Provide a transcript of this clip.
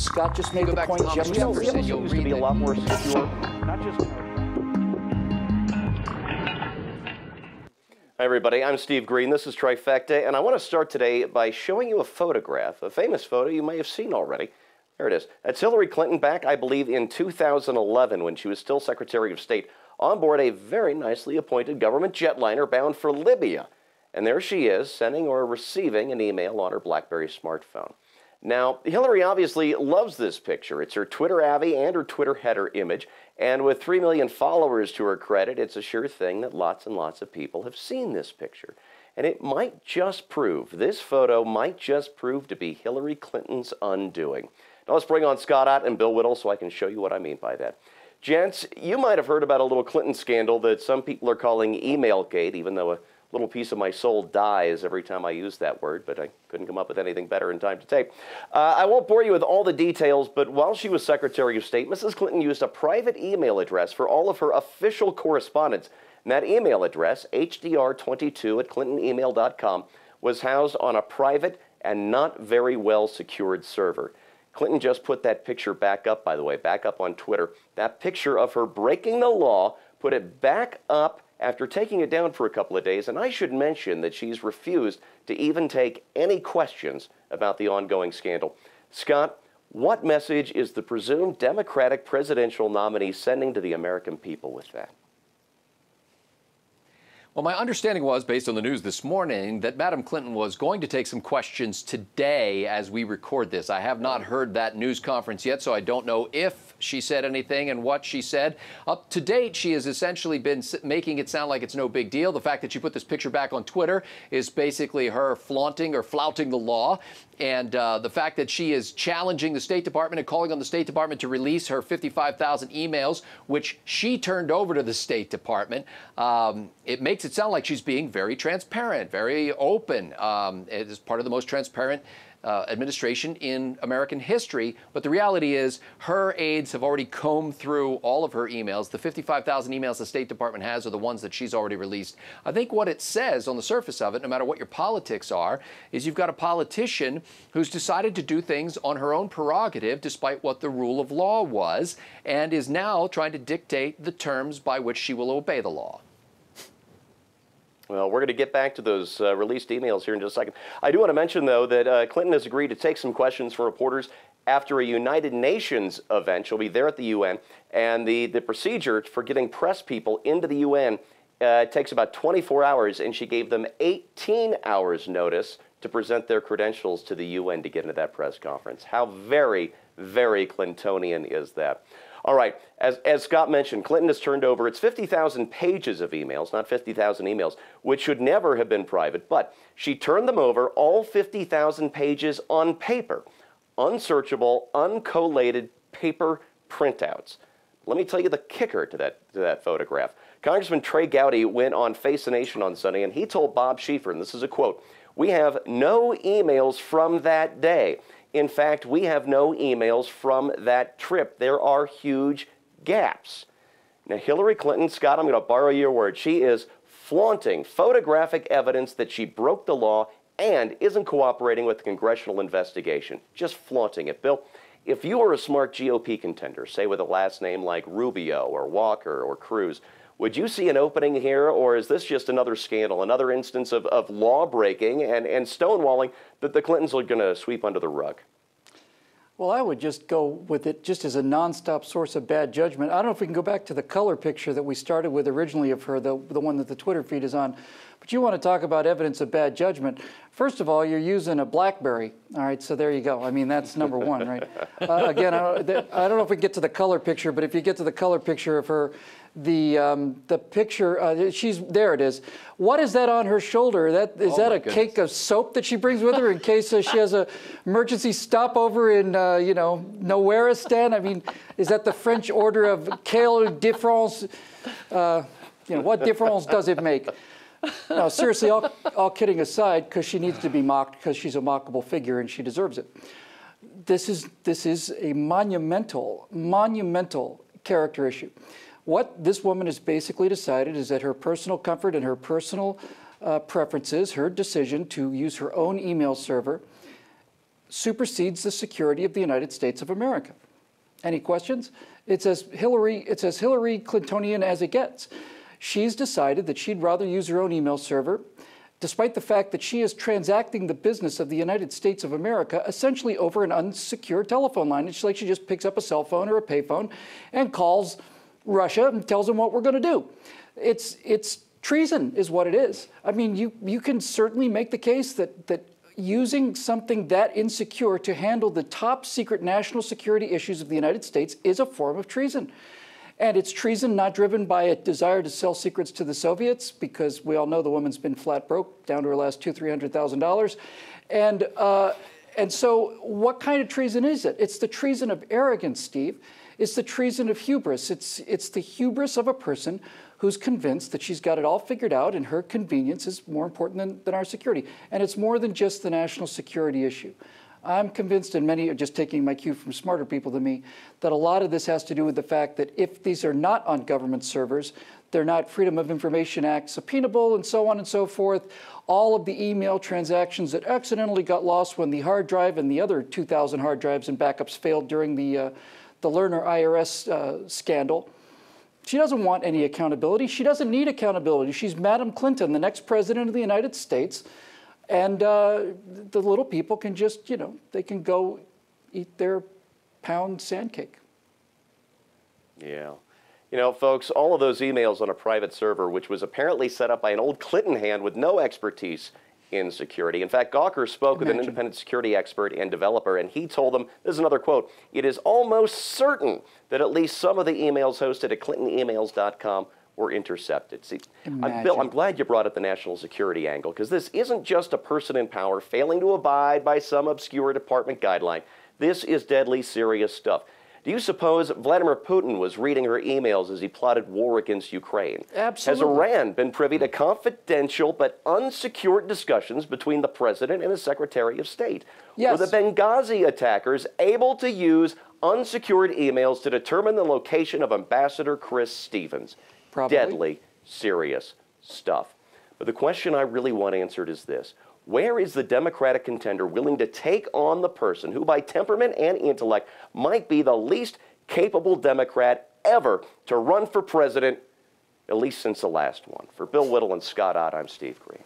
Scott just made the point. Jefferson used to be a lot more secure, not just. Hi, everybody. I'm Steve Green. This is Trifecta, and I want to start today by showing you a photograph, a famous photo you may have seen already. There it is. That's Hillary Clinton back, I believe, in 2011 when she was still Secretary of State, on board a very nicely appointed government jetliner bound for Libya. And there she is, sending or receiving an email on her BlackBerry smartphone. Now, Hillary obviously loves this picture. It's her Twitter Avy and her Twitter header image. And with 3 million followers to her credit, it's a sure thing that lots and lots of people have seen this picture. And it might just prove, this photo might just prove to be Hillary Clinton's undoing. Now let's bring on Scott Ott and Bill Whittle so I can show you what I mean by that. Gents, you might have heard about a little Clinton scandal that some people are calling Emailgate, even though a little piece of my soul dies every time I use that word, but I couldn't come up with anything better in time to tape. I won't bore you with all the details, but while she was Secretary of State, Mrs. Clinton used a private email address for all of her official correspondence. And that email address, hdr22@clintonemail.com, was housed on a private and not very well secured server. Clinton just put that picture back up, by the way, back up on Twitter. That picture of her breaking the law, put it back up after taking it down for a couple of days, and I should mention that she's refused to even take any questions about the ongoing scandal. Scott, what message is the presumed Democratic presidential nominee sending to the American people with that? Well, my understanding was, based on the news this morning, that Madam Clinton was going to take some questions today as we record this. I have not heard that news conference yet, so I don't know if she said anything and what she said. Up to date, she has essentially been making it sound like it's no big deal. The fact that she put this picture back on Twitter is basically her flaunting or flouting the law. And the fact that she is challenging the State Department and calling on the State Department to release her 55,000 emails, which she turned over to the State Department, it makes it sound like she's being very transparent, very open. It is part of the most transparent administration in American history. But the reality is her aides have already combed through all of her emails. The 55,000 emails the State Department has are the ones that she's already released. I think what it says on the surface of it, no matter what your politics are, is you've got a politician who's decided to do things on her own prerogative despite what the rule of law was, and is now trying to dictate the terms by which she will obey the law. Well, we're going to get back to those released emails here in just a second. I do want to mention, though, that Clinton has agreed to take some questions from reporters after a United Nations event. She'll be there at the UN, and the procedure for getting press people into the UN takes about 24 hours, and she gave them 18 hours notice to present their credentials to the UN to get into that press conference. How very, very Clintonian is that? All right, as Scott mentioned, Clinton has turned over its 50,000 pages of emails, not 50,000 emails, which should never have been private, but she turned them over, all 50,000 pages on paper, unsearchable, uncollated paper printouts. Let me tell you the kicker to that photograph. Congressman Trey Gowdy went on Face the Nation on Sunday, and he told Bob Schieffer, and this is a quote, "We have no emails from that day. In fact, we have no emails from that trip. There are huge gaps." Now, Hillary Clinton, Scott, I'm going to borrow your word. She is flaunting photographic evidence that she broke the law and isn't cooperating with the congressional investigation. Just flaunting it. Bill, if you were a smart GOP contender, say with a last name like Rubio or Walker or Cruz, would you see an opening here, or is this just another scandal, another instance of law breaking and stonewalling that the Clintons are going to sweep under the rug? Well, I would just go with it just as a nonstop source of bad judgment. I don't know if we can go back to the color picture that we started with originally of her, the one that the Twitter feed is on. But you want to talk about evidence of bad judgment. First of all, you're using a BlackBerry. All right, so there you go. I mean, that's number one, right? Again, I don't know if we get to the color picture, but if you get to the color picture of her, the picture, there it is. What is that on her shoulder? Is that a cake of soap that she brings with her in case she has an emergency stopover in, Nowhereistan? I mean, is that the French order of quelle différence? What difference does it make? No, seriously, all kidding aside, because she needs to be mocked because she's a mockable figure and she deserves it. This is a monumental character issue. What this woman has basically decided is that her personal comfort and her personal preferences, her decision to use her own email server, supersedes the security of the United States of America. Any questions? It's as Hillary Clintonian as it gets. She's decided that she'd rather use her own email server, despite the fact that she is transacting the business of the United States of America essentially over an unsecured telephone line. It's like she just picks up a cell phone or a payphone and calls Russia and tells them what we're going to do. It's treason is what it is. I mean, you can certainly make the case that using something that insecure to handle the top secret national security issues of the United States is a form of treason. And it's treason not driven by a desire to sell secrets to the Soviets, because we all know the woman's been flat broke, down to her last $200,000-300,000. And so what kind of treason is it? It's the treason of arrogance, Steve. It's the treason of hubris. It's the hubris of a person who's convinced that she's got it all figured out and her convenience is more important than our security. And it's more than just the national security issue. I'm convinced, and many are just taking my cue from smarter people than me, that a lot of this has to do with the fact that if these are not on government servers, they're not Freedom of Information Act subpoenable and so on and so forth. All of the email transactions that accidentally got lost when the hard drive and the other 2,000 hard drives and backups failed during the Lerner IRS scandal. She doesn't want any accountability. She doesn't need accountability. She's Madam Clinton, the next president of the United States. And the little people can just, they can go eat their pound sand cake. Yeah. Folks, all of those emails on a private server, which was apparently set up by an old Clinton hand with no expertise in security. In fact, Gawker spoke with an independent security expert and developer, and he told them, this is another quote, "It is almost certain that at least some of the emails hosted at clintonemails.com were intercepted." See, Bill, I'm glad you brought up the national security angle, because this isn't just a person in power failing to abide by some obscure department guideline. This is deadly serious stuff. Do you suppose Vladimir Putin was reading her emails as he plotted war against Ukraine? Absolutely. Has Iran been privy to confidential but unsecured discussions between the president and the Secretary of State? Yes. Were the Benghazi attackers able to use unsecured emails to determine the location of Ambassador Chris Stevens? Probably. Deadly serious stuff. But the question I really want answered is this: where is the Democratic contender willing to take on the person who, by temperament and intellect, might be the least capable Democrat ever to run for president, at least since the last one? For Bill Whittle and Scott Ott, I'm Steve Green.